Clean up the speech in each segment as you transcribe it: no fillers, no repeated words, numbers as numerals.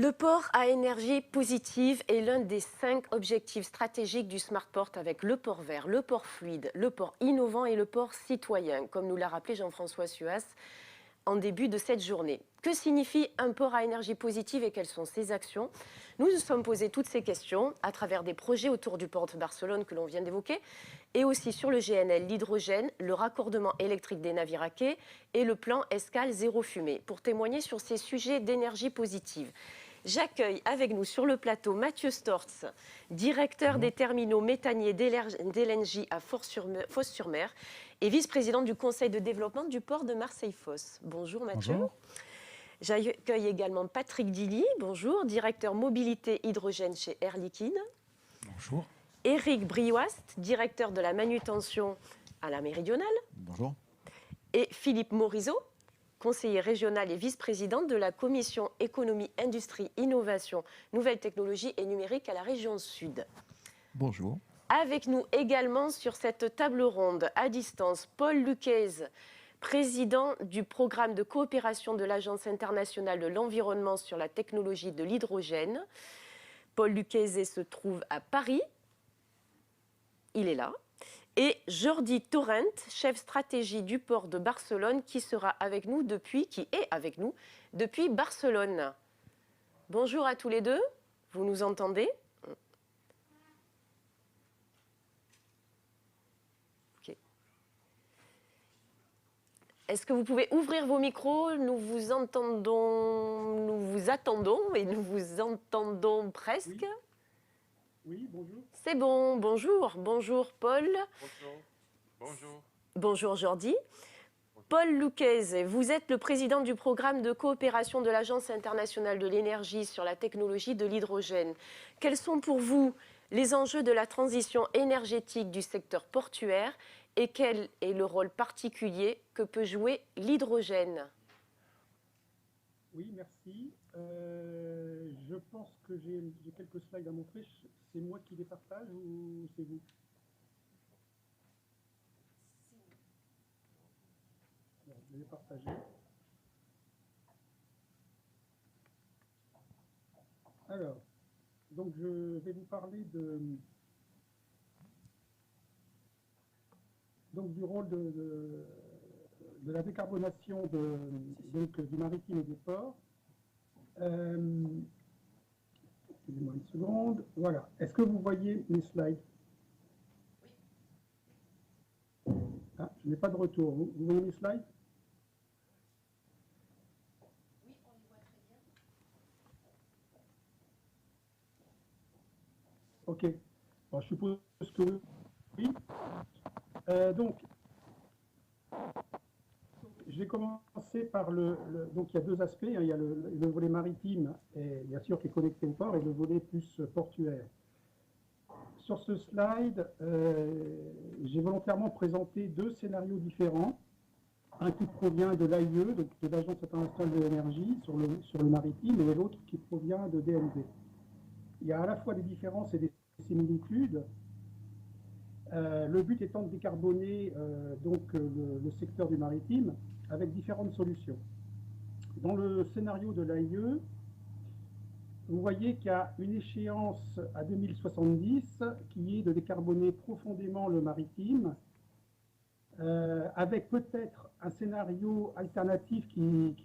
Le port à énergie positive est l'un des 5 objectifs stratégiques du Smart Port avec le port vert, le port fluide, le port innovant et le port citoyen, comme nous l'a rappelé Jean-François Suas en début de cette journée. Que signifie un port à énergie positive et quelles sont ses actions? Nous nous sommes posé toutes ces questions à travers des projets autour du port de Barcelone que l'on vient d'évoquer et aussi sur le GNL, l'hydrogène, le raccordement électrique des navires à quai et le plan escale zéro fumée. Pour témoigner sur ces sujets d'énergie positive, j'accueille avec nous sur le plateau Mathieu Storz, directeur des terminaux méthaniers d'LNG à Fos-sur-Mer et vice-président du conseil de développement du port de Marseille-Fos. Bonjour Mathieu. Bonjour. J'accueille également Patrick Dilly, bonjour, directeur mobilité hydrogène chez Air Liquide. Bonjour. Éric Briouast, directeur de la manutention à la Méridionale. Bonjour. Et Philippe Morizot, conseiller régional et vice-président de la commission économie, industrie, innovation, nouvelles technologies et numérique à la région Sud. Bonjour. Avec nous également sur cette table ronde à distance, Paul Lucchese, président du programme de coopération de l'Agence internationale de l'environnement sur la technologie de l'hydrogène. Paul Lucchese se trouve à Paris. Il est là. Et Jordi Torrent, chef stratégie du port de Barcelone, qui est avec nous depuis Barcelone. Bonjour à tous les deux. Vous nous entendez ? Okay. Est-ce que vous pouvez ouvrir vos micros ? Nous vous entendons, nous vous attendons et nous vous entendons presque. Oui, bonjour. C'est bon, bonjour. Bonjour Paul. Bonjour. Bonjour. Bonjour Jordi. Paul Lucchese, vous êtes le président du programme de coopération de l'Agence internationale de l'énergie sur la technologie de l'hydrogène. Quels sont pour vous les enjeux de la transition énergétique du secteur portuaire et quel est le rôle particulier que peut jouer l'hydrogène ? Oui, merci. Je pense que j'ai quelques slides à montrer. C'est moi qui les partage ou c'est vous? Alors, je vais les partager. Alors, donc je vais vous parler du rôle de la décarbonation du maritime et des ports. Excusez-moi une seconde. Voilà. Est-ce que vous voyez mes slides? Oui. Ah, je n'ai pas de retour. Vous voyez mes slides? Oui, on les voit très bien. Ok. Bon, je suppose que oui. Donc, je vais commencer par donc il y a deux aspects, hein. Il y a le volet maritime, et bien sûr qui est connecté au port, et le volet plus portuaire. Sur ce slide, j'ai volontairement présenté deux scénarios différents. Un qui provient de l'AIE, donc de l'Agence internationale de l'énergie, sur le maritime, et l'autre qui provient de DNV. Il y a à la fois des différences et des similitudes. Le but étant de décarboner le secteur du maritime avec différentes solutions. Dans le scénario de l'AIE, vous voyez qu'il y a une échéance à 2070 qui est de décarboner profondément le maritime, avec peut-être un scénario alternatif qui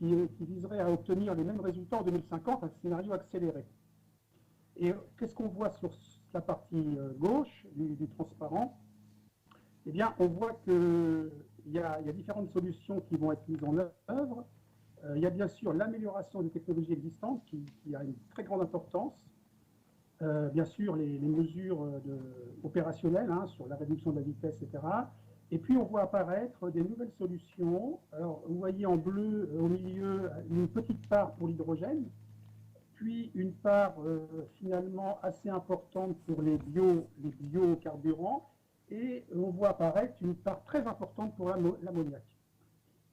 viserait à obtenir les mêmes résultats en 2050, un scénario accéléré. Et qu'est-ce qu'on voit sur la partie gauche du transparent? Eh bien, on voit qu'il y a différentes solutions qui vont être mises en œuvre. Il y a bien sûr l'amélioration des technologies existantes qui a une très grande importance. Bien sûr, les mesures opérationnelles sur la réduction de la vitesse, etc. Et puis, on voit apparaître des nouvelles solutions. Alors, vous voyez en bleu au milieu une petite part pour l'hydrogène, puis une part finalement assez importante pour les biocarburants, et on voit apparaître une part très importante pour l'ammoniac.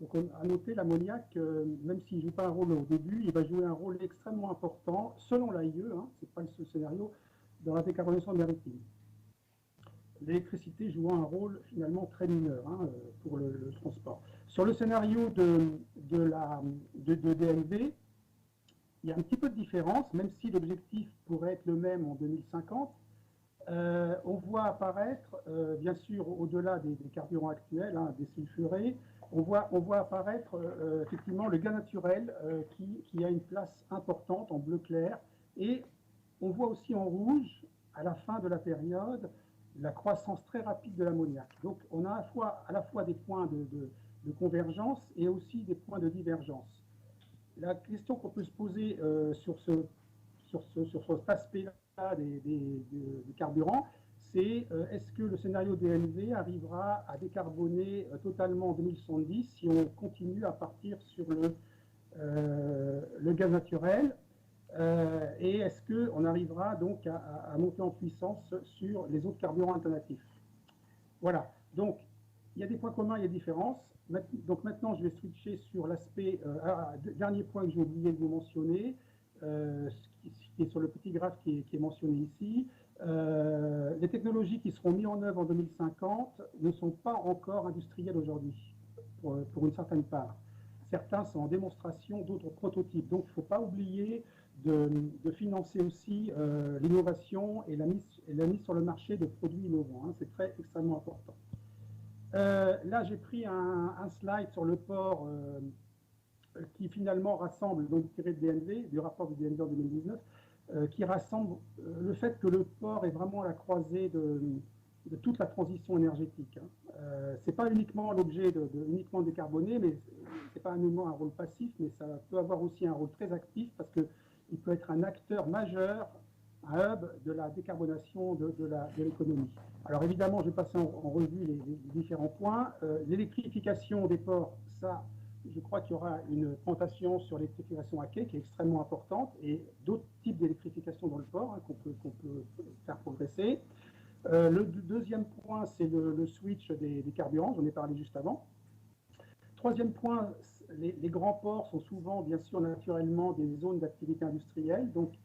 Donc on a noté l'ammoniac, même s'il ne joue pas un rôle au début, il va jouer un rôle extrêmement important, selon l'AIE, ce n'est pas le seul scénario, dans la décarbonation maritime. L'électricité jouant un rôle finalement très mineur pour le transport. Sur le scénario de DNV, il y a un petit peu de différence, même si l'objectif pourrait être le même en 2050. On voit apparaître, bien sûr, au-delà des carburants actuels, hein, des sulfurés, on voit apparaître effectivement le gaz naturel qui a une place importante en bleu clair. Et on voit aussi en rouge, à la fin de la période, la croissance très rapide de l'ammoniac. Donc on a à la fois des points de convergence et aussi des points de divergence. La question qu'on peut se poser sur cet aspect-là des carburants, c'est est-ce que le scénario DNV arrivera à décarboner totalement en 2070 si on continue à partir sur le gaz naturel et est-ce qu'on arrivera donc à monter en puissance sur les autres carburants alternatifs? Voilà, donc il y a des points communs, il y a des différences. Donc maintenant, je vais switcher sur l'aspect, dernier point que j'ai oublié de vous mentionner, qui est sur le petit graphe qui est mentionné ici. Les technologies qui seront mises en œuvre en 2050 ne sont pas encore industrielles aujourd'hui, pour une certaine part. Certains sont en démonstration, d'autres prototypes. Donc il ne faut pas oublier de financer aussi l'innovation et la mise sur le marché de produits innovants. Hein. C'est extrêmement important. Là, j'ai pris un slide sur le port qui finalement rassemble, donc tiré de DNV, du rapport du DNV en 2019, qui rassemble le fait que le port est vraiment à la croisée de toute la transition énergétique. Hein. Ce n'est pas uniquement l'objet uniquement décarboné, mais ce n'est pas uniquement un rôle passif, mais ça peut avoir aussi un rôle très actif parce qu'il peut être un acteur majeur, un hub de la décarbonation de l'économie. Alors évidemment, je vais passer en revue les différents points. L'électrification des ports, ça, je crois qu'il y aura une présentation sur l'électrification à quai qui est extrêmement importante et d'autres types d'électrification dans le port hein, qu'on peut faire progresser. Le deuxième point, c'est le switch des carburants, j'en ai parlé juste avant. Troisième point, les grands ports sont souvent, bien sûr, naturellement des zones d'activité industrielle. Donc,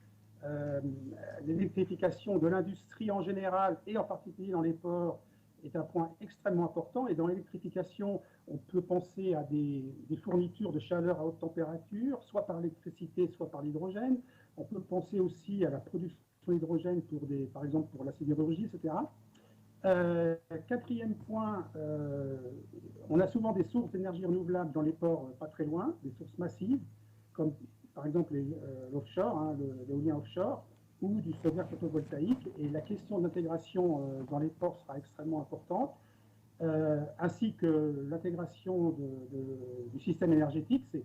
l'électrification de l'industrie en général et en particulier dans les ports est un point extrêmement important. Et dans l'électrification, on peut penser à des fournitures de chaleur à haute température, soit par l'électricité, soit par l'hydrogène. On peut penser aussi à la production d'hydrogène par exemple pour la sidérurgie, etc. Quatrième point, on a souvent des sources d'énergie renouvelable dans les ports pas très loin, des sources massives, comme par exemple l'offshore, hein, l'éolien offshore, ou du solaire photovoltaïque. Et la question d'intégration dans les ports sera extrêmement importante, ainsi que l'intégration du système énergétique.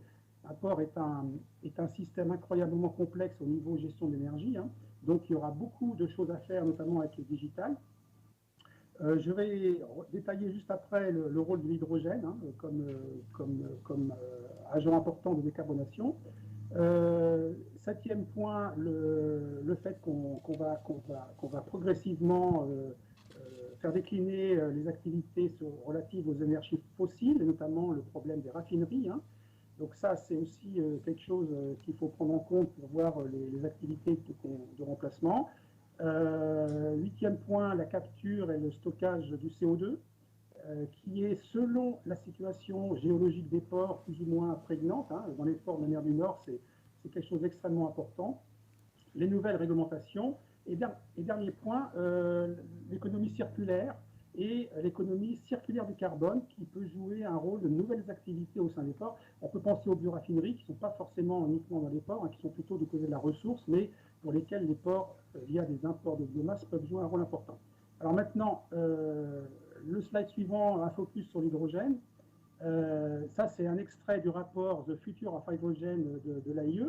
Un port est un système incroyablement complexe au niveau gestion de l'énergie, hein, donc il y aura beaucoup de choses à faire, notamment avec le digital. Je vais détailler juste après le rôle de l'hydrogène hein, comme agent important de décarbonation. Septième point, le fait qu'on va progressivement faire décliner les activités relatives aux énergies fossiles, et notamment le problème des raffineries. Hein. Donc ça, c'est aussi quelque chose qu'il faut prendre en compte pour voir les activités de remplacement. Huitième point, la capture et le stockage du CO2, qui est, selon la situation géologique des ports, plus ou moins prégnante. Hein. Dans les ports de la mer du Nord, c'est quelque chose d'extrêmement important. Les nouvelles réglementations. Et dernier point, l'économie circulaire et l'économie circulaire du carbone qui peut jouer un rôle de nouvelles activités au sein des ports. On peut penser aux bioraffineries qui ne sont pas forcément uniquement dans les ports, hein, qui sont plutôt du côté de la ressource, mais pour lesquelles les ports, via des imports de biomasse, peuvent jouer un rôle important. Alors maintenant, le slide suivant, un focus sur l'hydrogène. Ça, c'est un extrait du rapport The Future of Hydrogen de l'AIE,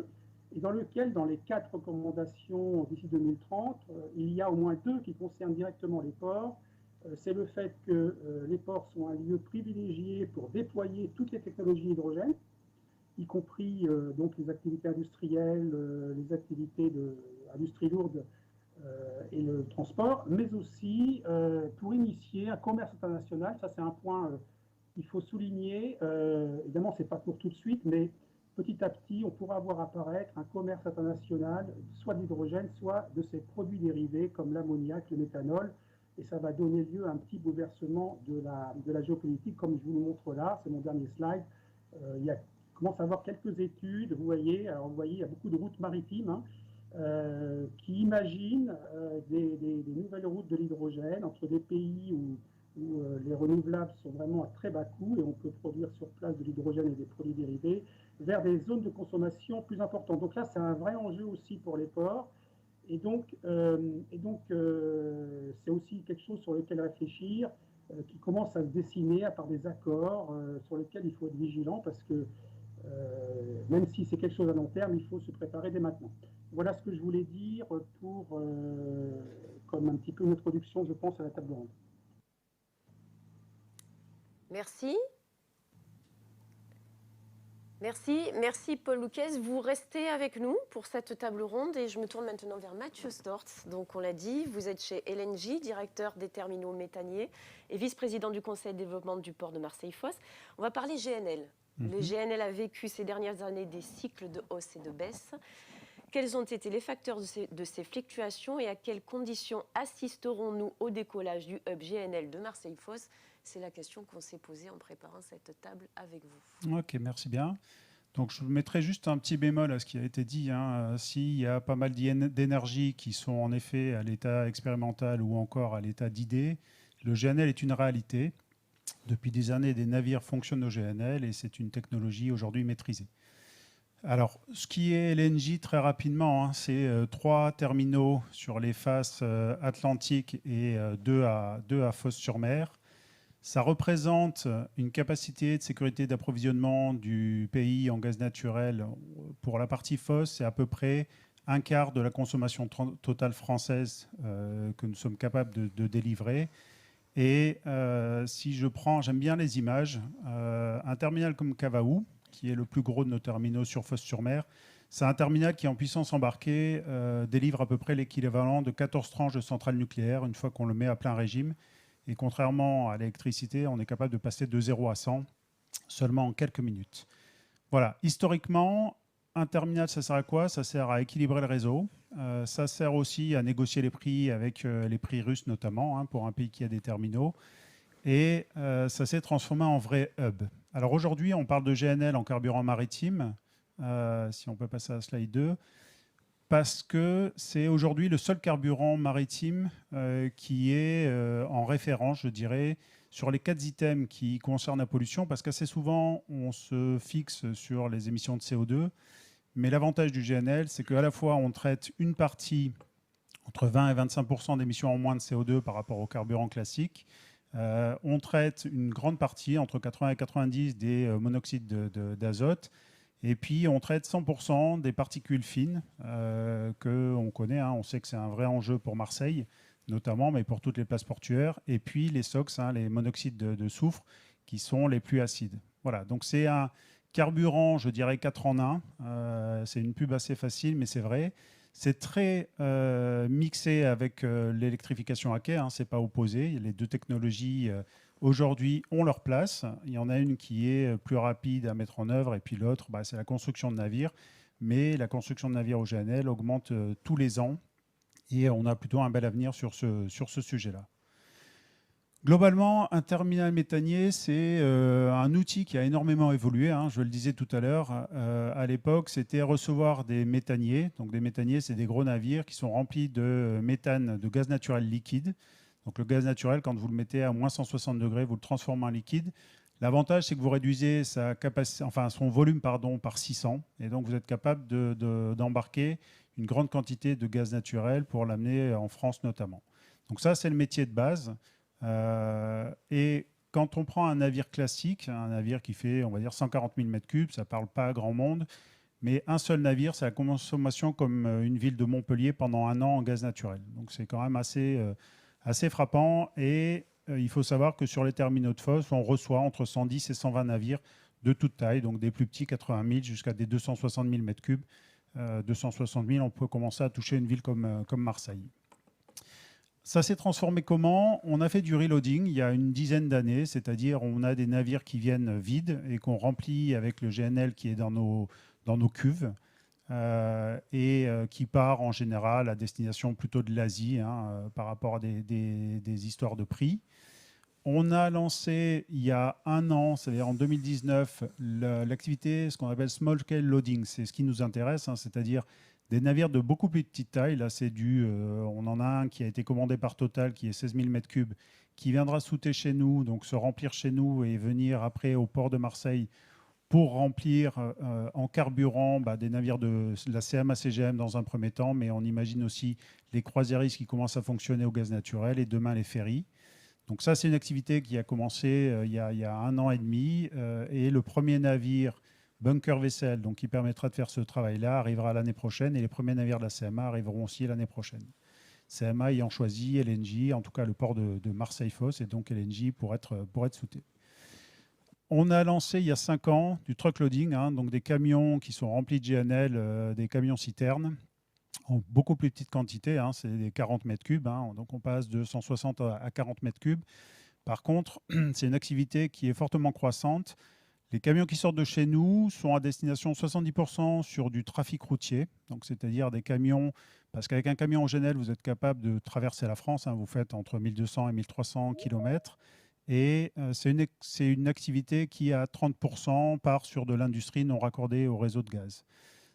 et dans lequel, dans les 4 recommandations d'ici 2030, il y a au moins 2 qui concernent directement les ports. C'est le fait que les ports sont un lieu privilégié pour déployer toutes les technologies hydrogènes, y compris donc les activités industrielles, les activités d'industrie lourde et le transport, mais aussi pour initier un commerce international. Ça, c'est un point qu'il faut souligner. Évidemment, ce n'est pas pour tout de suite, mais petit à petit, on pourra voir apparaître un commerce international, soit d'hydrogène, soit de ces produits dérivés comme l'ammoniac, le méthanol, et ça va donner lieu à un petit bouleversement de la géopolitique, comme je vous le montre là, c'est mon dernier slide. Il y a commence à avoir quelques études, vous voyez, alors vous voyez, il y a beaucoup de routes maritimes, hein, qui imaginent des nouvelles routes de l'hydrogène entre des pays où les renouvelables sont vraiment à très bas coût et on peut produire sur place de l'hydrogène et des produits dérivés, vers des zones de consommation plus importantes. Donc là, c'est un vrai enjeu aussi pour les ports. Et donc, c'est aussi quelque chose sur lequel réfléchir, qui commence à se dessiner à part des accords sur lesquels il faut être vigilant parce que même si c'est quelque chose à long terme, il faut se préparer dès maintenant. Voilà ce que je voulais dire pour, comme un petit peu une introduction, je pense, à la table ronde. Merci. Merci Paul Louquez. Vous restez avec nous pour cette table ronde et je me tourne maintenant vers Mathieu Stortz. Donc on l'a dit, vous êtes chez LNG, directeur des terminaux méthaniers et vice-président du conseil de développement du port de Marseille-Fos. On va parler GNL. Le GNL a vécu ces dernières années des cycles de hausse et de baisse. Quels ont été les facteurs de ces fluctuations et à quelles conditions assisterons-nous au décollage du hub GNL de Marseille-Fos? C'est la question qu'on s'est posée en préparant cette table avec vous. Ok, merci bien. Donc, je mettrai juste un petit bémol à ce qui a été dit. S'il y a pas mal d'énergies qui sont en effet à l'état expérimental ou encore à l'état d'idée, le GNL est une réalité. Depuis des années, des navires fonctionnent au GNL et c'est une technologie aujourd'hui maîtrisée. Alors, ce qui est LNG, très rapidement, c'est 3 terminaux sur les faces atlantiques et 2 à Fos-sur-Mer. Ça représente une capacité de sécurité d'approvisionnement du pays en gaz naturel. Pour la partie Fos, c'est à peu près un quart de la consommation totale française que nous sommes capables de délivrer. Et si je prends, j'aime bien les images, un terminal comme Cavaou, qui est le plus gros de nos terminaux sur Fos-sur-Mer, c'est un terminal qui, en puissance embarquée, délivre à peu près l'équivalent de 14 tranches de centrales nucléaires une fois qu'on le met à plein régime. Et contrairement à l'électricité, on est capable de passer de 0 à 100 seulement en quelques minutes. Voilà. Historiquement, un terminal, ça sert à quoi? Ça sert à équilibrer le réseau. Ça sert aussi à négocier les prix avec les prix russes notamment, pour un pays qui a des terminaux. Et ça s'est transformé en vrai hub. Alors aujourd'hui, on parle de GNL en carburant maritime. Si on peut passer à slide 2. Parce que c'est aujourd'hui le seul carburant maritime qui est en référence, je dirais, sur les 4 items qui concernent la pollution, parce qu'assez souvent, on se fixe sur les émissions de CO2, mais l'avantage du GNL, c'est qu'à la fois, on traite une partie, entre 20 et 25% d'émissions en moins de CO2 par rapport au carburant classique, on traite une grande partie, entre 80 et 90 des monoxydes d'azote, et puis, on traite 100% des particules fines qu'on connaît. On sait que c'est un vrai enjeu pour Marseille, notamment, mais pour toutes les places portuaires. Et puis, les SOx, les monoxydes de soufre, qui sont les plus acides. Voilà, donc c'est un carburant, je dirais, 4 en 1. C'est une pub assez facile, mais c'est vrai. C'est très mixé avec l'électrification à quai. Ce n'est pas opposé. Les deux technologies aujourd'hui ont leur place. Il y en a une qui est plus rapide à mettre en œuvre et puis l'autre, c'est la construction de navires. Mais la construction de navires au GNL augmente tous les ans et on a plutôt un bel avenir sur ce sujet-là. Globalement, un terminal méthanier, c'est un outil qui a énormément évolué. Je le disais tout à l'heure, à l'époque, c'était recevoir des méthaniers. Donc des méthaniers, c'est des gros navires qui sont remplis de méthane, de gaz naturel liquide. Donc le gaz naturel, quand vous le mettez à moins 160 degrés, vous le transformez en liquide. L'avantage, c'est que vous réduisez son volume par 600. Et donc vous êtes capable d'embarquer une grande quantité de gaz naturel pour l'amener en France notamment. Donc ça, c'est le métier de base. Et quand on prend un navire classique, un navire qui fait, on va dire, 140 000 m3, ça ne parle pas à grand monde, mais un seul navire, c'est la consommation comme une ville de Montpellier pendant 1 an en gaz naturel. Donc c'est quand même assez frappant. Et il faut savoir que sur les terminaux de Fos, on reçoit entre 110 et 120 navires de toute taille, donc des plus petits, 80 000, jusqu'à des 260 000 m3. 260 000, on peut commencer à toucher une ville comme Marseille. Ça s'est transformé comment? On a fait du reloading il y a une dizaine d'années, c'est-à-dire on a des navires qui viennent vides et qu'on remplit avec le GNL qui est dans nos cuves et qui part en général à destination plutôt de l'Asie par rapport à des histoires de prix. On a lancé il y a un an, c'est-à-dire en 2019, l'activité, ce qu'on appelle small scale loading. C'est ce qui nous intéresse, hein, c'est-à-dire des navires de beaucoup plus petite taille. Là, on en a un qui a été commandé par Total, qui est 16 000 m3, qui viendra souter chez nous, donc se remplir chez nous et venir après au port de Marseille pour remplir en carburant des navires de la CMA-CGM dans un premier temps, mais on imagine aussi les croisiéristes qui commencent à fonctionner au gaz naturel et demain les ferries. Donc ça, c'est une activité qui a commencé il y a un an et demi et le premier navire bunker vessel, donc qui permettra de faire ce travail-là, arrivera l'année prochaine et les premiers navires de la CMA arriveront aussi l'année prochaine. CMA ayant choisi LNG, en tout cas le port de Marseille-Fos et donc LNG pour être souté. On a lancé il y a 5 ans du truck loading, hein, donc des camions qui sont remplis de GNL, des camions citernes, en beaucoup plus petite quantité, hein, c'est des 40 mètres cubes, hein, donc on passe de 160 à 40 mètres cubes. Par contre, c'est une activité qui est fortement croissante. Les camions qui sortent de chez nous sont à destination 70% sur du trafic routier, donc c'est-à-dire des camions, parce qu'avec un camion en GNL, vous êtes capable de traverser la France, hein, vous faites entre 1200 et 1300 km. Et c'est une activité qui, à 30%, part sur de l'industrie non raccordée au réseau de gaz.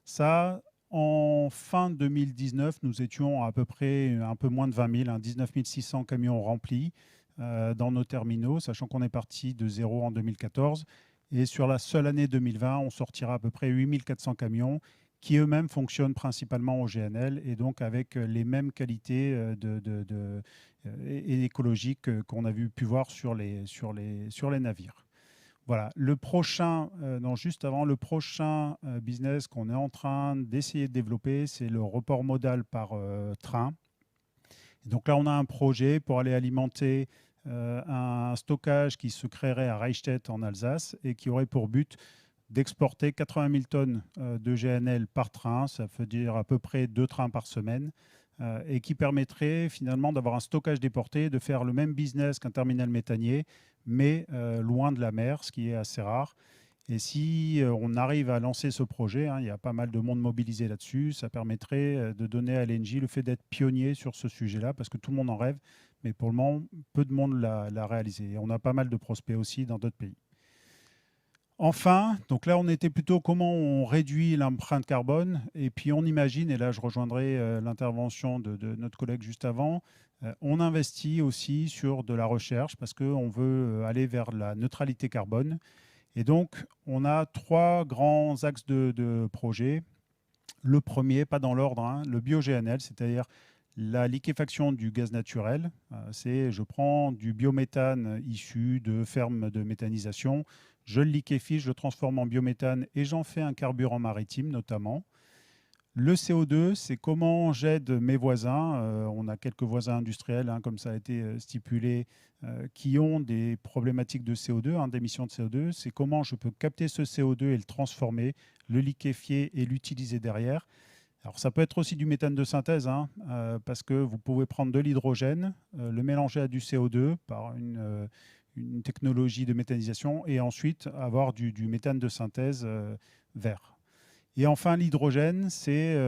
Ça, en fin 2019, nous étions à peu près un peu moins de 20 000, hein, 19 600 camions remplis dans nos terminaux, sachant qu'on est parti de zéro en 2014. Et sur la seule année 2020, on sortira à peu près 8 400 camions qui eux-mêmes fonctionnent principalement au GNL et donc avec les mêmes qualités et écologiques qu'on a pu voir sur les navires. Voilà, le prochain business qu'on est en train d'essayer de développer, c'est le report modal par train. Et donc là, on a un projet pour aller alimenter un stockage qui se créerait à Reichstätt en Alsace et qui aurait pour but d'exporter 80 000 tonnes de GNL par train, ça veut dire à peu près 2 trains par semaine, et qui permettrait finalement d'avoir un stockage déporté, de faire le même business qu'un terminal méthanier, mais loin de la mer, ce qui est assez rare. Et si on arrive à lancer ce projet, hein, il y a pas mal de monde mobilisé là-dessus, ça permettrait de donner à LNG le fait d'être pionnier sur ce sujet-là, parce que tout le monde en rêve, mais pour le moment, peu de monde l'a réalisé. Et on a pas mal de prospects aussi dans d'autres pays. Enfin, donc là, on était plutôt comment on réduit l'empreinte carbone. Et puis, on imagine, et là, je rejoindrai l'intervention de notre collègue juste avant, on investit aussi sur de la recherche parce qu'on veut aller vers la neutralité carbone. Et donc, on a 3 grands axes de projet. Le premier, pas dans l'ordre, hein, le bio-GNL, c'est-à-dire la liquéfaction du gaz naturel. Je prends du biométhane issu de fermes de méthanisation, je le liquéfie, je le transforme en biométhane et j'en fais un carburant maritime notamment. Le CO2, c'est comment j'aide mes voisins. On a quelques voisins industriels, hein, comme ça a été stipulé, qui ont des problématiques de CO2, hein, d'émissions de CO2. C'est comment je peux capter ce CO2 et le transformer, le liquéfier et l'utiliser derrière. Alors ça peut être aussi du méthane de synthèse, hein, parce que vous pouvez prendre de l'hydrogène, le mélanger à du CO2 par une technologie de méthanisation et ensuite avoir du méthane de synthèse vert. Et enfin, l'hydrogène, c'est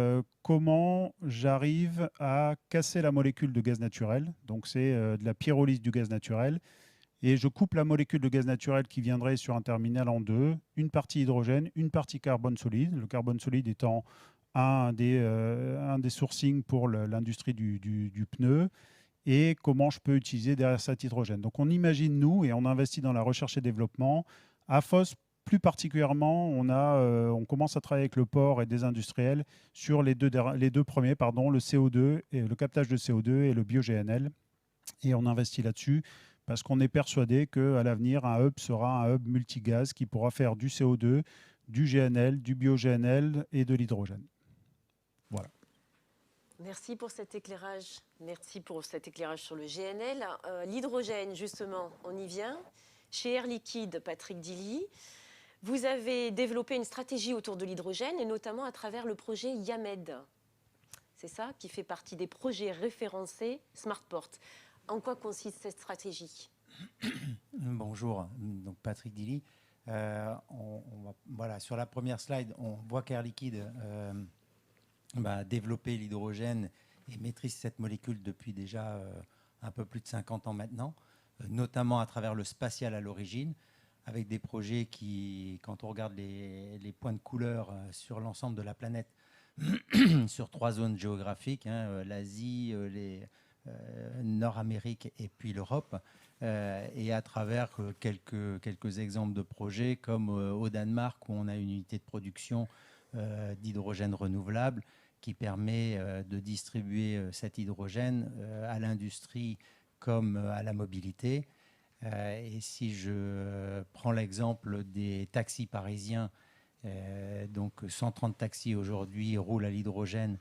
comment j'arrive à casser la molécule de gaz naturel. Donc c'est de la pyrolyse du gaz naturel. Et je coupe la molécule de gaz naturel qui viendrait sur un terminal en deux, une partie hydrogène, une partie carbone solide. Le carbone solide étant un des sourcings pour l'industrie du pneu, et comment je peux utiliser derrière cet hydrogène. Donc on imagine, nous, et on investit dans la recherche et développement. À FOS, plus particulièrement, on commence à travailler avec le port et des industriels sur les deux premiers, le CO2, et le captage de CO2 et le bio-GNL. Et on investit là-dessus parce qu'on est persuadé qu'à l'avenir, un hub sera un hub multigaz qui pourra faire du CO2, du GNL, du bio-GNL et de l'hydrogène. Voilà. Merci pour cet éclairage. Merci pour cet éclairage sur le GNL. L'hydrogène, justement, on y vient. Chez Air Liquide, Patrick Dilly, vous avez développé une stratégie autour de l'hydrogène et notamment à travers le projet YAMED. C'est ça qui fait partie des projets référencés Smartport. En quoi consiste cette stratégie ? Bonjour, donc Patrick Dilly. Voilà, sur la première slide, on voit qu'Air Liquide développer l'hydrogène et maîtrise cette molécule depuis déjà un peu plus de 50 ans maintenant. notamment à travers le spatial à l'origine, avec des projets qui, quand on regarde les points de couleur sur l'ensemble de la planète, sur 3 zones géographiques, l'Asie, Nord-Amérique et puis l'Europe, et à travers quelques exemples de projets comme au Danemark où on a une unité de production d'hydrogène renouvelable qui permet de distribuer cet hydrogène à l'industrie comme à la mobilité. Et si je prends l'exemple des taxis parisiens, donc 130 taxis aujourd'hui roulent à l'hydrogène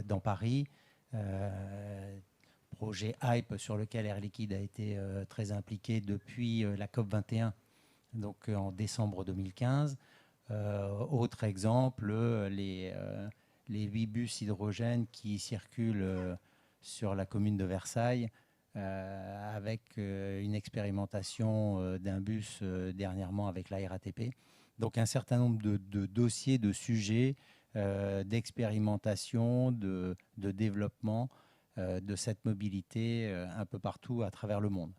dans Paris. Projet Hype sur lequel Air Liquide a été très impliqué depuis la COP21, donc en décembre 2015. Autre exemple, les 8 bus hydrogène qui circulent sur la commune de Versailles, avec une expérimentation d'un bus dernièrement avec la RATP. Donc un certain nombre de dossiers, de sujets, d'expérimentation, de développement de cette mobilité un peu partout à travers le monde.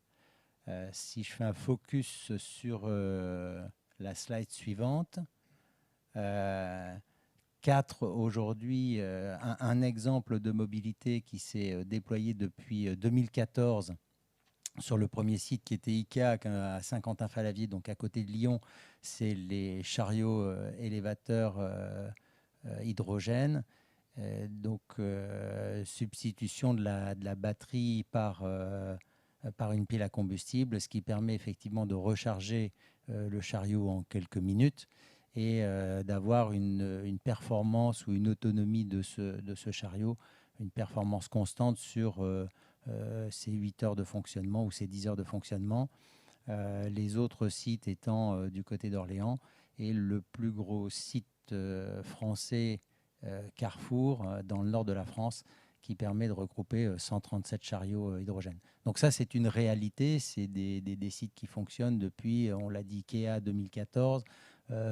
Si je fais un focus sur la slide suivante, 4 aujourd'hui, un exemple de mobilité qui s'est déployé depuis 2014 sur le premier site qui était IKEA à Saint-Quentin-Fallavier, donc à côté de Lyon, c'est les chariots élévateurs hydrogène. Donc substitution de la batterie par une pile à combustible, ce qui permet effectivement de recharger le chariot en quelques minutes et d'avoir une performance ou une autonomie de ce chariot, une performance constante sur ces 8 heures de fonctionnement ou ces 10 heures de fonctionnement. Les autres sites étant du côté d'Orléans et le plus gros site français Carrefour dans le nord de la France qui permet de regrouper 137 chariots hydrogène. Donc ça, c'est une réalité, c'est des sites qui fonctionnent depuis, on l'a dit, IKEA 2014,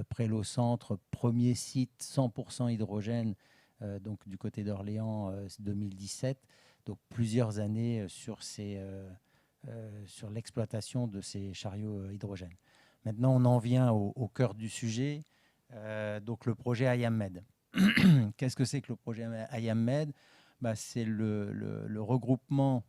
Prélo Centre, premier site 100% hydrogène, donc du côté d'Orléans 2017, donc plusieurs années sur l'exploitation de ces chariots hydrogène. Maintenant, on en vient au cœur du sujet, donc le projet IAMMED. Qu'est-ce que c'est que le projet IAMMED ? C'est le regroupement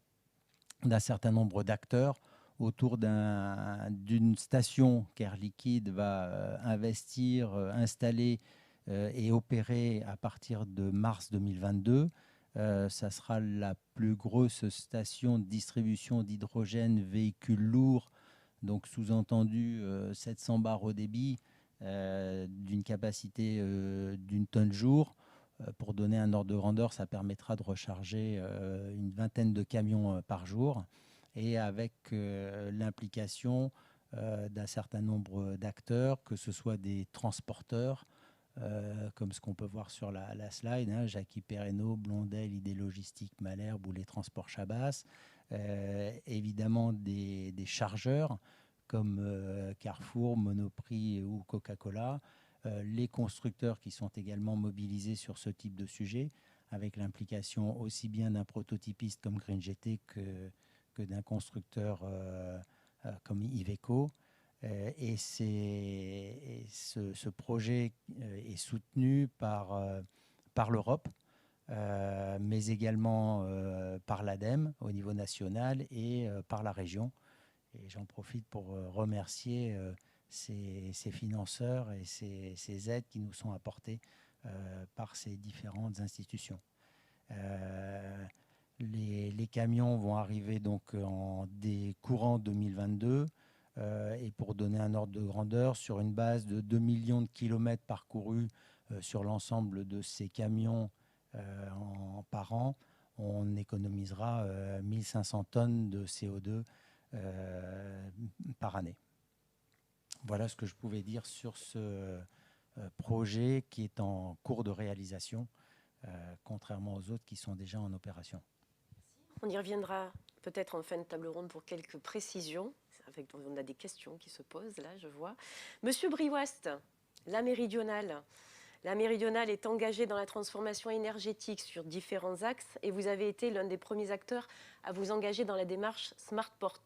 d'un certain nombre d'acteurs autour d'une station qu'Air Liquide va investir, installer et opérer à partir de mars 2022. Ça sera la plus grosse station de distribution d'hydrogène véhicules lourds, donc sous-entendu 700 bars au débit, d'une capacité d'une tonne jour. Pour donner un ordre de grandeur, ça permettra de recharger une vingtaine de camions par jour et avec l'implication d'un certain nombre d'acteurs, que ce soit des transporteurs, comme ce qu'on peut voir sur la slide, Jackie Perreno, Blondel, ID Logistique, Malherbe ou les transports Chabas, évidemment des chargeurs comme Carrefour, Monoprix ou Coca-Cola, les constructeurs qui sont également mobilisés sur ce type de sujet, avec l'implication aussi bien d'un prototypiste comme Green GT que d'un constructeur comme Iveco. Et ce projet est soutenu par l'Europe, mais également par l'ADEME au niveau national et par la région. Et j'en profite pour remercier ces financeurs et ces aides qui nous sont apportées par ces différentes institutions. Les camions vont arriver donc en courant 2022 et pour donner un ordre de grandeur, sur une base de 2 millions de kilomètres parcourus sur l'ensemble de ces camions par an, on économisera 1500 tonnes de CO2 par année. Voilà ce que je pouvais dire sur ce projet qui est en cours de réalisation, contrairement aux autres qui sont déjà en opération. On y reviendra peut-être en fin de table ronde pour quelques précisions. On a des questions qui se posent là, je vois. Monsieur Briouast, la Méridionale. La Méridionale est engagée dans la transformation énergétique sur différents axes et vous avez été l'un des premiers acteurs à vous engager dans la démarche Smartport.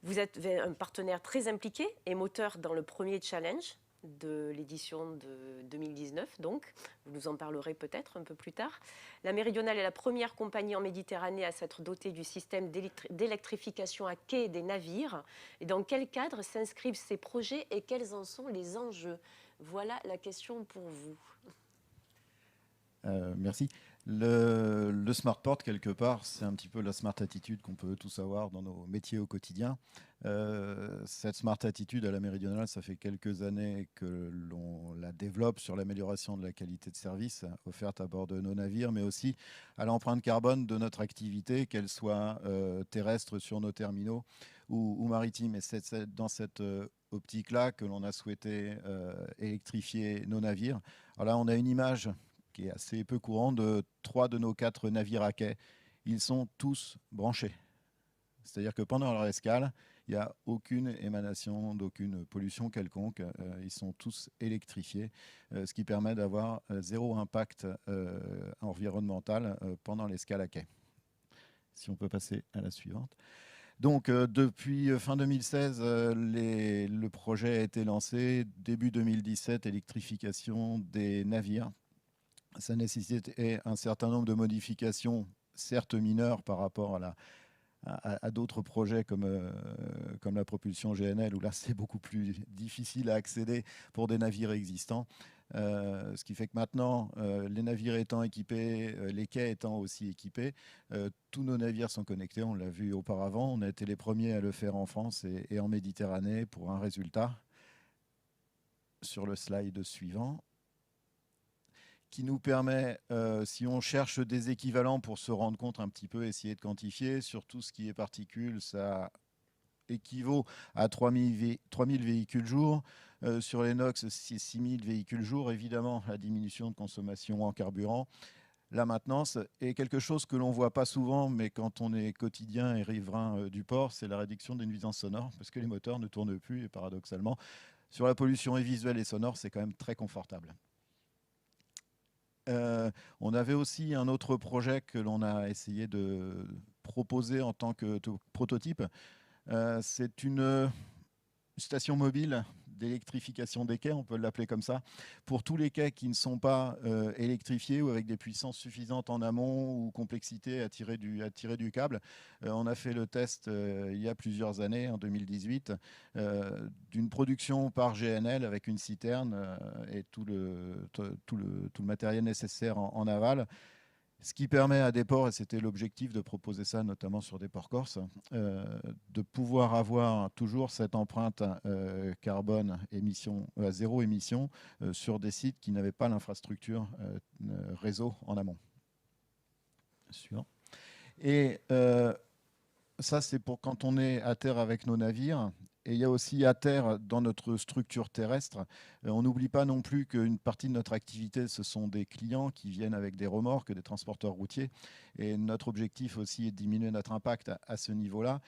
Vous êtes un partenaire très impliqué et moteur dans le premier challenge de l'édition de 2019, donc vous nous en parlerez peut-être un peu plus tard. La Méridionale est la première compagnie en Méditerranée à s'être dotée du système d'électrification à quai des navires. Et dans quel cadre s'inscrivent ces projets et quels en sont les enjeux? Voilà la question pour vous. Merci. Le smart port, quelque part, c'est un petit peu la smart attitude qu'on peut tous avoir dans nos métiers au quotidien. Cette smart attitude à la Méridionale, ça fait quelques années que l'on la développe sur l'amélioration de la qualité de service offerte à bord de nos navires, mais aussi à l'empreinte carbone de notre activité, qu'elle soit terrestre sur nos terminaux ou maritime. Et c'est dans cette optique-là que l'on a souhaité électrifier nos navires. Alors là, on a une image qui est assez peu courant, de 3 de nos 4 navires à quai. Ils sont tous branchés. C'est-à-dire que pendant leur escale, il n'y a aucune émanation d'aucune pollution quelconque. Ils sont tous électrifiés, ce qui permet d'avoir zéro impact environnemental pendant l'escale à quai. Si on peut passer à la suivante. Donc, depuis fin 2016, le projet a été lancé. Début 2017, électrification des navires. Ça nécessitait un certain nombre de modifications, certes mineures par rapport à d'autres projets comme la propulsion GNL, où là c'est beaucoup plus difficile à accéder pour des navires existants. Ce qui fait que maintenant, les navires étant équipés, les quais étant aussi équipés, tous nos navires sont connectés, on l'a vu auparavant. On a été les premiers à le faire en France et en Méditerranée pour un résultat sur le slide suivant, qui nous permet, si on cherche des équivalents pour se rendre compte un petit peu, essayer de quantifier, sur tout ce qui est particules, ça équivaut à 3000 véhicules jour. Sur les NOx, c'est 6000 véhicules jour. Évidemment, la diminution de consommation en carburant. La maintenance est quelque chose que l'on ne voit pas souvent, mais quand on est quotidien et riverain du port, c'est la réduction des nuisances sonores, parce que les moteurs ne tournent plus, et paradoxalement, sur la pollution et visuelle et sonore, c'est quand même très confortable. On avait aussi un autre projet que l'on a essayé de proposer en tant que prototype. C'est une station mobile d'électrification des quais, on peut l'appeler comme ça, pour tous les quais qui ne sont pas électrifiés ou avec des puissances suffisantes en amont ou complexité à tirer du câble. On a fait le test il y a plusieurs années, en 2018, d'une production par GNL avec une citerne et tout le matériel nécessaire en aval. Ce qui permet à des ports, et c'était l'objectif de proposer ça notamment sur des ports corses, de pouvoir avoir toujours cette empreinte carbone à zéro émission sur des sites qui n'avaient pas l'infrastructure réseau en amont. Suivant. Et ça, c'est pour quand on est à terre avec nos navires. Et il y a aussi à terre, dans notre structure terrestre, on n'oublie pas non plus qu'une partie de notre activité, ce sont des clients qui viennent avec des remorques, des transporteurs routiers. Et notre objectif aussi est de diminuer notre impact à ce niveau-là.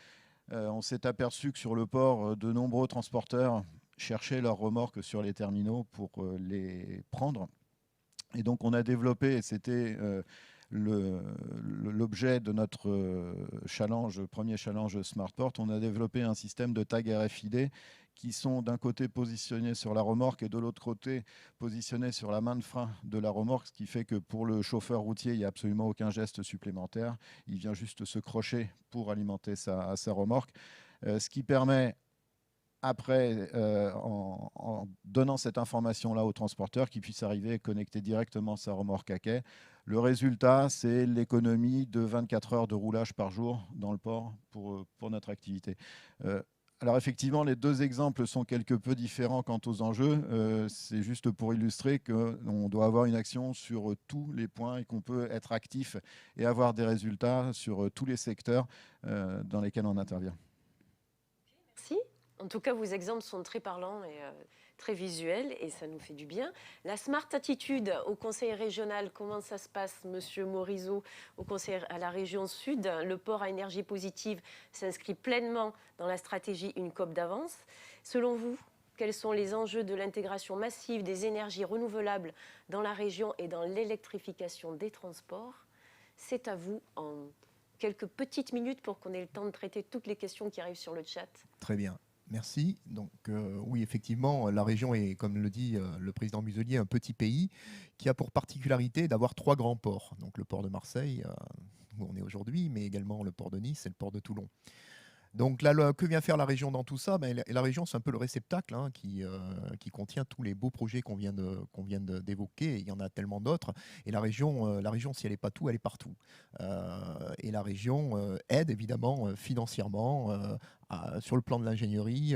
On s'est aperçu que sur le port, de nombreux transporteurs cherchaient leurs remorques sur les terminaux pour les prendre. Et donc on a développé, et c'était l'objet de notre premier challenge Smartport, on a développé un système de tags RFID qui sont d'un côté positionnés sur la remorque et de l'autre côté positionnés sur la main de frein de la remorque, ce qui fait que pour le chauffeur routier, il n'y a absolument aucun geste supplémentaire. Il vient juste se crocher pour alimenter sa remorque, ce qui permet après, en donnant cette information-là au transporteur, qu'il puisse arriver et connecter directement sa remorque à quai. Le résultat, c'est l'économie de 24 heures de roulage par jour dans le port pour notre activité. Alors effectivement, les deux exemples sont quelque peu différents quant aux enjeux. C'est juste pour illustrer qu'on doit avoir une action sur tous les points et qu'on peut être actif et avoir des résultats sur tous les secteurs dans lesquels on intervient. Merci. En tout cas, vos exemples sont très parlants et très visuels et ça nous fait du bien. La Smart Attitude au Conseil régional, comment ça se passe, Monsieur Morizot, au Conseil à la région Sud? Le port à énergie positive s'inscrit pleinement dans la stratégie Une COP d'avance. Selon vous, quels sont les enjeux de l'intégration massive des énergies renouvelables dans la région et dans l'électrification des transports? C'est à vous en quelques petites minutes pour qu'on ait le temps de traiter toutes les questions qui arrivent sur le chat. Très bien. Merci. Donc oui, effectivement, la région est, comme le dit le président Muselier, un petit pays qui a pour particularité d'avoir 3 grands ports. Donc le port de Marseille, où on est aujourd'hui, mais également le port de Nice et le port de Toulon. Donc là, que vient faire la région dans tout ça? La région, c'est un peu le réceptacle qui contient tous les beaux projets qu'on vient d'évoquer. Il y en a tellement d'autres. Et la région, si elle n'est pas tout, elle est partout. Et la région aide évidemment financièrement sur le plan de l'ingénierie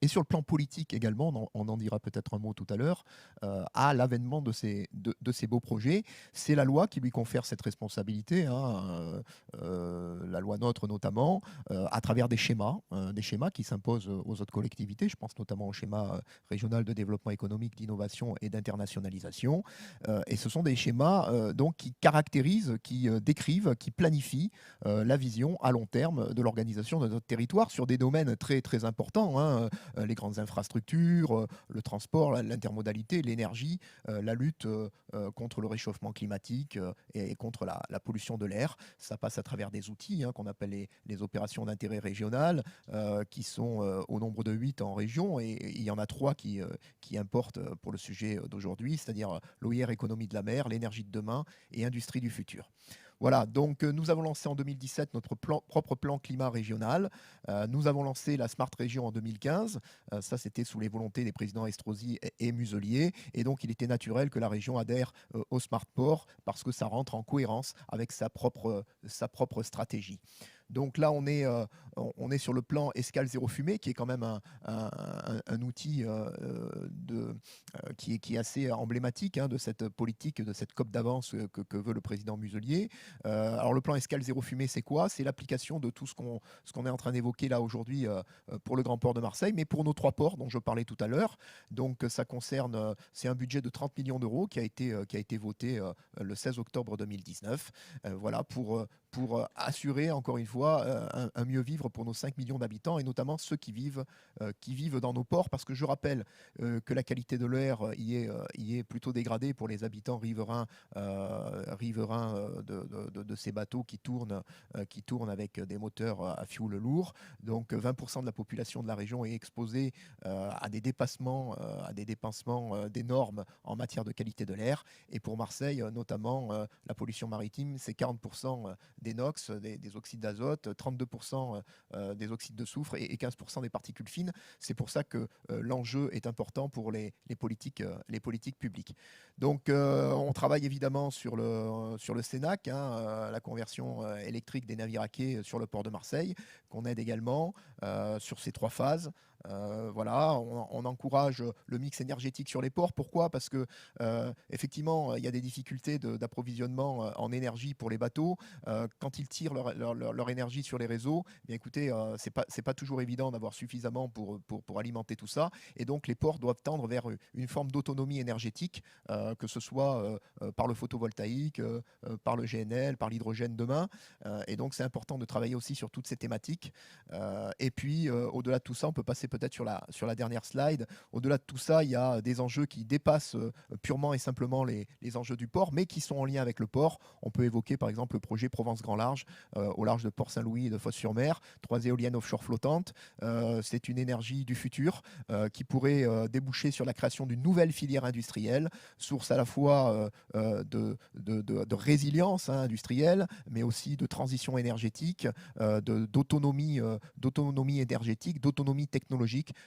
et sur le plan politique également, on en dira peut-être un mot tout à l'heure, à l'avènement de ces beaux projets. C'est la loi qui lui confère cette responsabilité, la loi NOTRe notamment, à travers des schémas qui s'imposent aux autres collectivités. Je pense notamment au schéma régional de développement économique, d'innovation et d'internationalisation. Et ce sont des schémas donc, qui caractérisent, qui décrivent, qui planifient la vision à long terme de l'organisation de notre territoire sur des domaines très, très importants, les grandes infrastructures, le transport, l'intermodalité, l'énergie, la lutte contre le réchauffement climatique et contre la pollution de l'air. Ça passe à travers des outils qu'on appelle les opérations d'intérêt régional, qui sont au nombre de 8 en région, et il y en a 3 qui importent pour le sujet d'aujourd'hui, c'est-à-dire l'OIR économie de la mer, l'énergie de demain et industrie du futur. Voilà, donc nous avons lancé en 2017 notre propre plan climat régional. Nous avons lancé la Smart Région en 2015. Ça, c'était sous les volontés des présidents Estrosi et Muselier. Et donc, il était naturel que la région adhère au Smart Port parce que ça rentre en cohérence avec sa propre stratégie. Donc là, on est sur le plan escale zéro fumée, qui est quand même un outil qui est assez emblématique de cette politique, de cette COP d'avance que veut le président Muselier. Alors le plan escale zéro fumée, c'est quoi? C'est l'application de tout ce qu'on est en train d'évoquer là aujourd'hui pour le Grand Port de Marseille, mais pour nos 3 ports dont je parlais tout à l'heure. Donc ça concerne, c'est un budget de 30 millions d'euros qui a été voté le 16 octobre 2019. Voilà, pour assurer encore une fois un mieux vivre pour nos 5 millions d'habitants et notamment ceux qui vivent dans nos ports, parce que je rappelle que la qualité de l'air y est plutôt dégradée pour les habitants riverains de ces bateaux qui tournent avec des moteurs à fioul lourd. Donc 20% de la population de la région est exposée à des dépassements des normes en matière de qualité de l'air. Et pour Marseille, notamment, la pollution maritime, c'est 40% des NOx, des oxydes d'azote, 32% des oxydes de soufre et 15% des particules fines. C'est pour ça que l'enjeu est important pour les politiques publiques. Donc on travaille évidemment sur le Sénac, la conversion électrique des navires à quai sur le port de Marseille, qu'on aide également sur ces 3 phases. Voilà, on encourage le mix énergétique sur les ports. Pourquoi? Parce que effectivement, il y a des difficultés d'approvisionnement en énergie pour les bateaux. Quand ils tirent leur énergie sur les réseaux, bien écoutez, c'est pas toujours évident d'avoir suffisamment pour alimenter tout ça. Et donc, les ports doivent tendre vers une forme d'autonomie énergétique, que ce soit par le photovoltaïque, par le GNL, par l'hydrogène demain. Et donc, c'est important de travailler aussi sur toutes ces thématiques. Et puis, au-delà de tout ça, on peut passer peut-être sur la dernière slide. Au-delà de tout ça, il y a des enjeux qui dépassent purement et simplement les enjeux du port, mais qui sont en lien avec le port. On peut évoquer par exemple le projet Provence Grand Large, au large de Port-Saint-Louis et de Fos-sur-Mer, 3 éoliennes offshore flottantes. C'est une énergie du futur qui pourrait déboucher sur la création d'une nouvelle filière industrielle, source à la fois de résilience industrielle, mais aussi de transition énergétique, d'autonomie énergétique, d'autonomie technologique.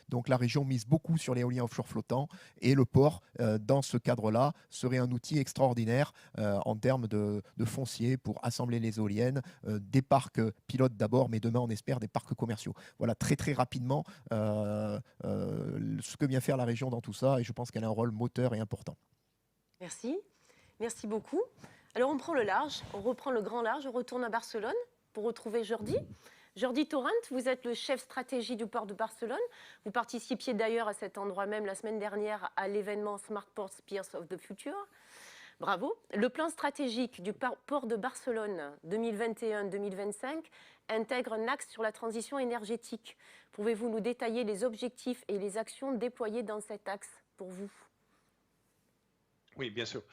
Donc la région mise beaucoup sur l'éolien offshore flottant et le port, dans ce cadre-là, serait un outil extraordinaire en termes de foncier pour assembler les éoliennes, des parcs pilotes d'abord, mais demain on espère des parcs commerciaux. Voilà très très rapidement ce que vient faire la région dans tout ça, et je pense qu'elle a un rôle moteur et important. Merci beaucoup. Alors on prend le large, on reprend le grand large, on retourne à Barcelone pour retrouver Jordi. Jordi Torrent, vous êtes le chef stratégie du port de Barcelone. Vous participiez d'ailleurs à cet endroit même la semaine dernière à l'événement Smart Port Spears of the Future. Bravo. Le plan stratégique du port de Barcelone 2021-2025 intègre un axe sur la transition énergétique. Pouvez-vous nous détailler les objectifs et les actions déployées dans cet axe pour vous? Oui, bien sûr.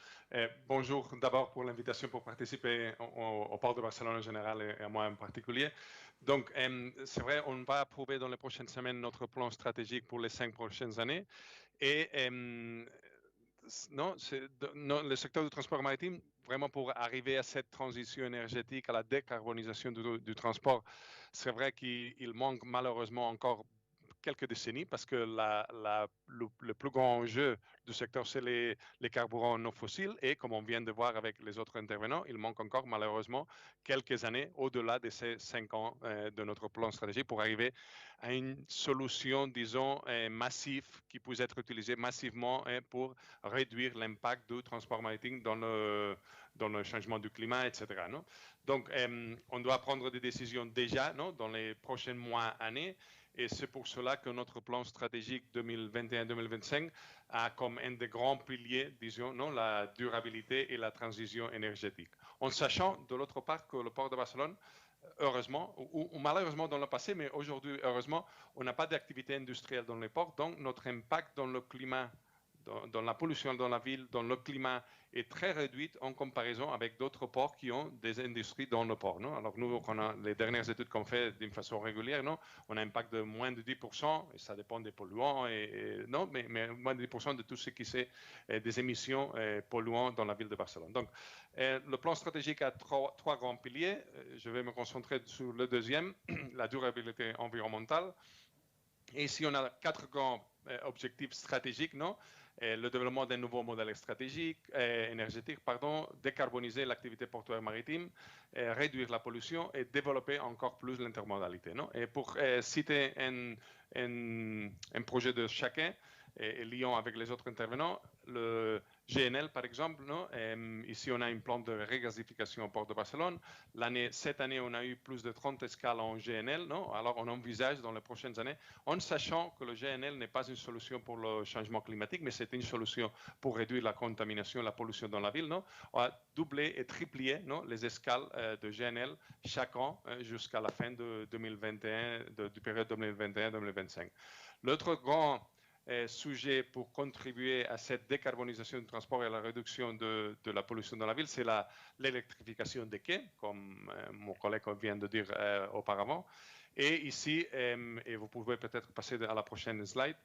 Bonjour d'abord pour l'invitation pour participer au port de Barcelone en général et à moi en particulier. Donc, c'est vrai, on va approuver dans les prochaines semaines notre plan stratégique pour les 5 prochaines années. Et non, le secteur du transport maritime, vraiment pour arriver à cette transition énergétique, à la décarbonisation du transport, c'est vrai qu'il manque malheureusement encore quelques décennies parce que le plus grand enjeu du secteur, c'est les carburants non fossiles. Et comme on vient de voir avec les autres intervenants, il manque encore malheureusement quelques années au-delà de ces 5 ans de notre plan stratégique pour arriver à une solution, disons, massive qui puisse être utilisée massivement pour réduire l'impact du transport maritime dans le changement du climat, etc. Non? Donc, on doit prendre des décisions déjà non, dans les prochains mois, années. Et c'est pour cela que notre plan stratégique 2021-2025 a comme un des grands piliers, disons, non, la durabilité et la transition énergétique. En sachant, de l'autre part, que le port de Barcelone, heureusement, ou malheureusement dans le passé, mais aujourd'hui, heureusement, on n'a pas d'activité industrielle dans les ports, donc notre impact dans le climat, dans la pollution dans la ville, dans le climat, est très réduite en comparaison avec d'autres ports qui ont des industries dans le port. Non? Alors nous, les dernières études qu'on fait d'une façon régulière, non? On a un impact de moins de 10%, et ça dépend des polluants, non? mais moins de 10% de tout ce qui est des émissions polluants dans la ville de Barcelone. Donc, le plan stratégique a trois grands piliers. Je vais me concentrer sur le deuxième, la durabilité environnementale. Et ici, on a 4 grands objectifs stratégiques, non? Le développement d'un nouveau modèle énergétique, décarboniser l'activité portuaire maritime, réduire la pollution et développer encore plus l'intermodalité. Non? Et pour citer un projet de chacun, et liant avec les autres intervenants, le GNL par exemple, non? Ici on a un plan de regasification au port de Barcelone. Cette année on a eu plus de 30 escales en GNL, non? Alors on envisage dans les prochaines années, en sachant que le GNL n'est pas une solution pour le changement climatique, mais c'est une solution pour réduire la contamination, la pollution dans la ville, non? On va doubler et tripler non? Les escales de GNL chaque an jusqu'à la fin de 2021, du période 2021-2025. L'autre grand sujet pour contribuer à cette décarbonisation du transport et à la réduction de la pollution dans la ville, c'est l'électrification des quais, comme mon collègue vient de dire auparavant. Et ici, et vous pouvez peut-être passer à la prochaine slide,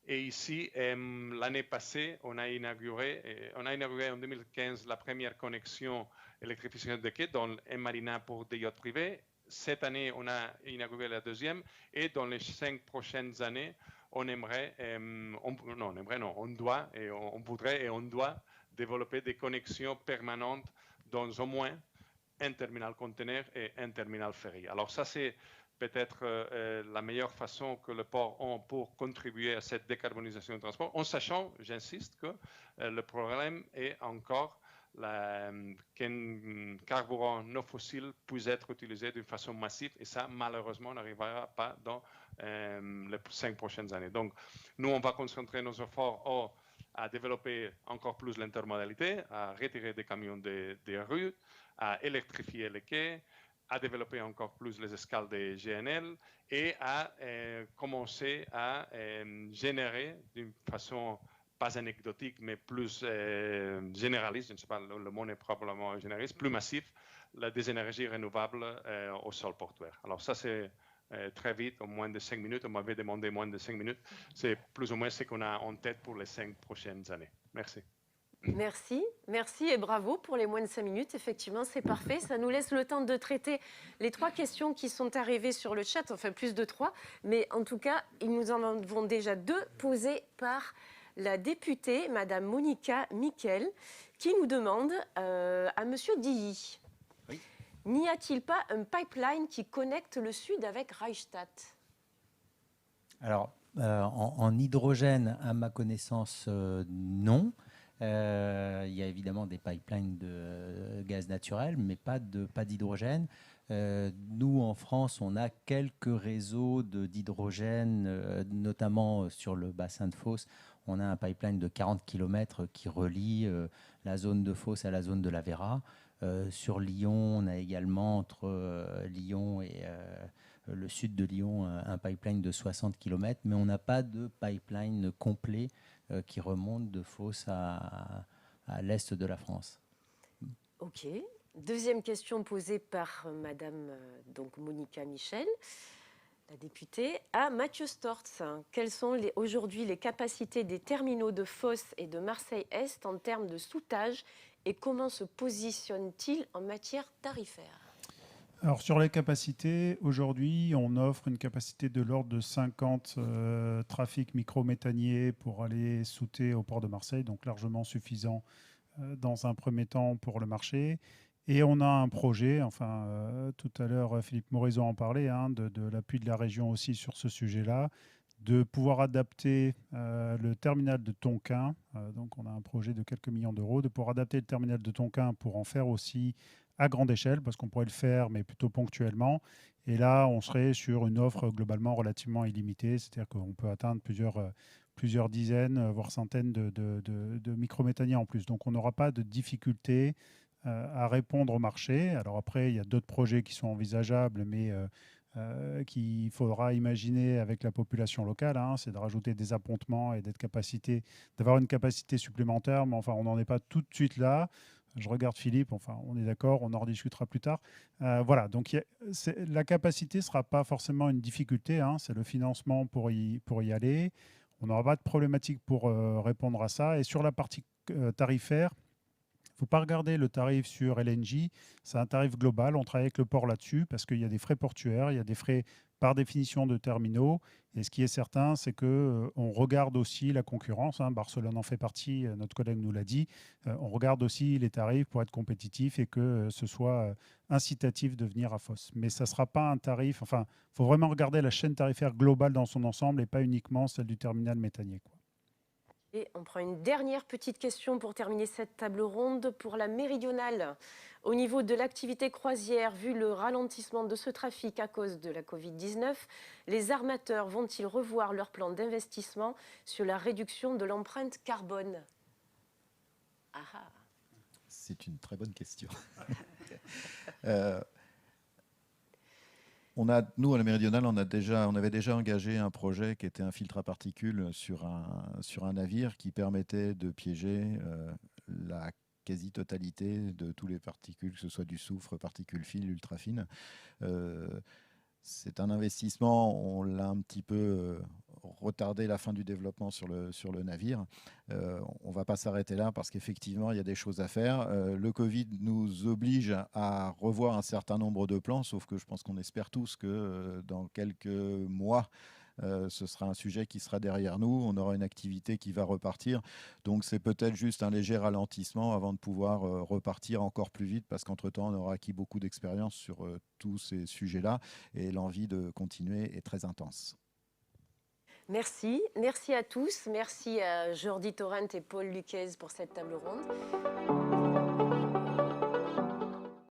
et ici, l'année passée, on a inauguré en 2015 la première connexion électrification des quais dans un marina pour des yachts privés. Cette année, on a inauguré la deuxième, et dans les 5 prochaines années, on doit et on voudrait et on doit développer des connexions permanentes dans au moins un terminal conteneur et un terminal ferry. Alors ça, c'est peut-être la meilleure façon que le port a pour contribuer à cette décarbonisation du transport, en sachant, j'insiste, que le problème est encore qu'un carburant non fossile puisse être utilisé d'une façon massive, et ça, malheureusement, n'arrivera pas dans les 5 prochaines années. Donc, nous, on va concentrer nos efforts à développer encore plus l'intermodalité, à retirer des camions des rues, à électrifier les quais, à développer encore plus les escales des GNL et à commencer à générer d'une façon pas anecdotique, mais plus généraliste, je ne sais pas, le mot est probablement généraliste, plus massif, des énergies renouvelables au sol portuaire. Alors ça, c'est très vite, en moins de 5 minutes, on m'avait demandé moins de 5 minutes, c'est plus ou moins ce qu'on a en tête pour les 5 prochaines années. Merci. Merci et bravo pour les moins de 5 minutes. Effectivement, c'est parfait. Ça nous laisse le temps de traiter les 3 questions qui sont arrivées sur le chat, enfin plus de 3. Mais en tout cas, nous en avons déjà 2 posées par la députée, Madame Monica Miquel, qui nous demande à Monsieur Dilly. Oui. N'y a-t-il pas un pipeline qui connecte le sud avec Reichstadt? Alors, en hydrogène, à ma connaissance, non. Il y a évidemment des pipelines de gaz naturel, mais pas d'hydrogène. Nous, en France, on a quelques réseaux d'hydrogène, notamment sur le bassin de Fos. On a un pipeline de 40 km qui relie la zone de Fos à la zone de la Véra. Sur Lyon, on a également, entre Lyon et le sud de Lyon, un pipeline de 60 km, mais on n'a pas de pipeline complet qui remonte de Fos à l'est de la France. Ok. Deuxième question posée par Madame donc Monica Michel, la députée, à Mathieu Stortz. Quelles sont aujourd'hui les capacités des terminaux de Fos et de Marseille-Est en termes de soudage et comment se positionnent-ils en matière tarifaire? Alors sur les capacités, aujourd'hui, on offre une capacité de l'ordre de 50 trafics microméthaniers pour aller souter au port de Marseille, donc largement suffisant dans un premier temps pour le marché. Et on a un projet, tout à l'heure Philippe Morizot en parlait, de l'appui de la région aussi sur ce sujet-là, de pouvoir adapter le terminal de Tonquin. Donc on a un projet de quelques millions d'euros, de pouvoir adapter le terminal de Tonquin pour en faire aussi à grande échelle, parce qu'on pourrait le faire, mais plutôt ponctuellement. Et là, on serait sur une offre globalement relativement illimitée, c'est-à-dire qu'on peut atteindre plusieurs dizaines, voire centaines de microméthaniers en plus. Donc on n'aura pas de difficulté à répondre au marché. Alors après, il y a d'autres projets qui sont envisageables, mais qu'il faudra imaginer avec la population locale, c'est de rajouter des appontements et d'avoir une capacité supplémentaire, mais enfin, on n'en est pas tout de suite là. Je regarde Philippe, on est d'accord, on en rediscutera plus tard. Voilà, donc la capacité ne sera pas forcément une difficulté, c'est le financement pour y aller. On n'aura pas de problématique pour répondre à ça. Et sur la partie tarifaire, il ne faut pas regarder le tarif sur LNG, c'est un tarif global. On travaille avec le port là-dessus parce qu'il y a des frais portuaires, il y a des frais par définition de terminaux. Et ce qui est certain, c'est qu'on regarde aussi la concurrence. Barcelone en fait partie, notre collègue nous l'a dit. On regarde aussi les tarifs pour être compétitif et que ce soit incitatif de venir à Fos. Mais ça ne sera pas un tarif. Il faut vraiment regarder la chaîne tarifaire globale dans son ensemble et pas uniquement celle du terminal méthanier, quoi. Et on prend une dernière petite question pour terminer cette table ronde pour la méridionale. Au niveau de l'activité croisière, vu le ralentissement de ce trafic à cause de la Covid-19, les armateurs vont-ils revoir leur plan d'investissement sur la réduction de l'empreinte carbone? C'est une très bonne question. Nous, à la Méridionale, on avait déjà engagé un projet qui était un filtre à particules sur un navire qui permettait de piéger la quasi-totalité de tous les particules, que ce soit du soufre, particules fines, ultra fines. C'est un investissement, on l'a un petit peu retardé la fin du développement sur le navire. On ne va pas s'arrêter là parce qu'effectivement, il y a des choses à faire. Le Covid nous oblige à revoir un certain nombre de plans, sauf que je pense qu'on espère tous que dans quelques mois, ce sera un sujet qui sera derrière nous, on aura une activité qui va repartir. Donc c'est peut-être juste un léger ralentissement avant de pouvoir repartir encore plus vite parce qu'entre-temps, on aura acquis beaucoup d'expérience sur tous ces sujets-là et l'envie de continuer est très intense. Merci à tous. Merci à Jordi Torrent et Paul Luquez pour cette table ronde.